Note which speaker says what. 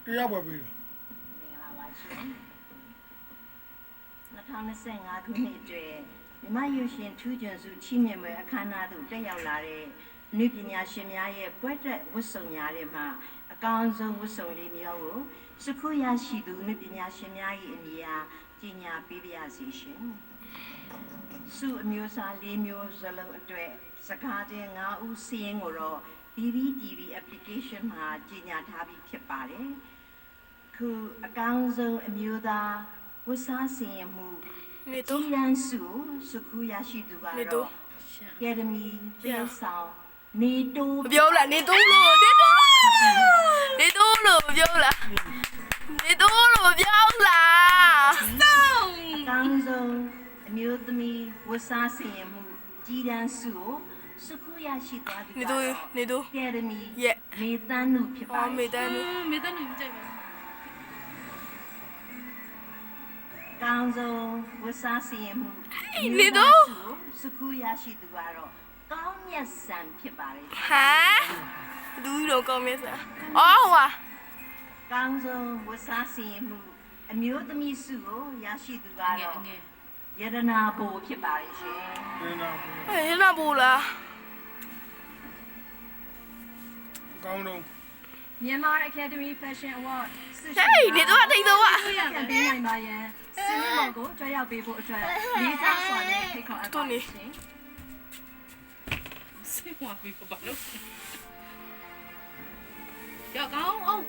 Speaker 1: တရားပွဲပြီး
Speaker 2: မင်္ဂလာပါရှင်2025ခုနှစ်အတွက်မြမရုပ်ရှင်ထူးချွန်စုချီးမြှင့်ပွဲအခမ်းအနားသို့တက်ရောက်လာတဲ့အနုပညာရှင်များရဲ့ပွဲတက်ဝတ်စုံများတွေမှာအကောင်းဆုံးဝတ်စုံလေးမျိုးကိုစခုရရှိသူအနုပညာရှင်များ၏အမည်အားကြီးညာပေးပါရစေရှင်စုအမျိုးအစား၄မျိုးစလုံးအတွက်စကားချင်း9ဦးစီးရင်ကိုတော့ PPTV application မှာကြီးညာထားပြီးဖြစ်ပါတယ်ခုအကောင်းဆုံးအမျိုးသားဝတ်စားစင်ရမှု
Speaker 3: နေတော့
Speaker 2: ကြီးရန်စုစခုရရှိသူကတော့ Academy ပြောင်းဆောင်နေတိုး
Speaker 3: မပြောလားနေတော့လို့လို့ပြောလားနေတော့လို့ပြောလားစောင်း
Speaker 2: အကောင်းဆုံးအမျိုးသမီးဝတ်စားစင်ရမှုကြီးရန်စုစခုရရှိသွားသူကတော့
Speaker 3: နေတော့
Speaker 2: Academy
Speaker 3: ရဲ့
Speaker 2: မေတန်းနုဖြစ်ပါ
Speaker 3: အော်မေတန်းနု
Speaker 4: မေတ္တာနေကြိုက်ပါ
Speaker 2: ကောင်းဆုံးဝတ်စားစင်ရမှု
Speaker 3: နေတော့
Speaker 2: စခုရရှိသူကတော့ကောင်းမြတ်ဆန်ဖြစ်ပါလေ
Speaker 3: ဟာဒူးတော့ကောင်းမြတ်စားအော်ဝါ
Speaker 2: ကောင်းဆုံးဝတ်စားစင်ရမှုအမျိုးသမီးစုကိုရရှိသူကတော့ယရနာဘိုဖြစ်ပါလေရှင်
Speaker 1: နေနာ
Speaker 3: ရနာဘူလား
Speaker 1: ကောင်းတော့
Speaker 4: Myanmar Academy Fashion Award
Speaker 3: ဟေးနေတော့ထိတ်တော့อ่ะ
Speaker 4: ရပြန်ပေးနိုင်ပါရန်စင်မော်ကိုကြွရောက်ပေးဖို့အတွက်လေးစားစွာနဲ့ဖိတ်ခေါ်အပ်ပါရှင်စင်မော်ပေးဖို့ပါလို့ရောက်ကောင်းအောင်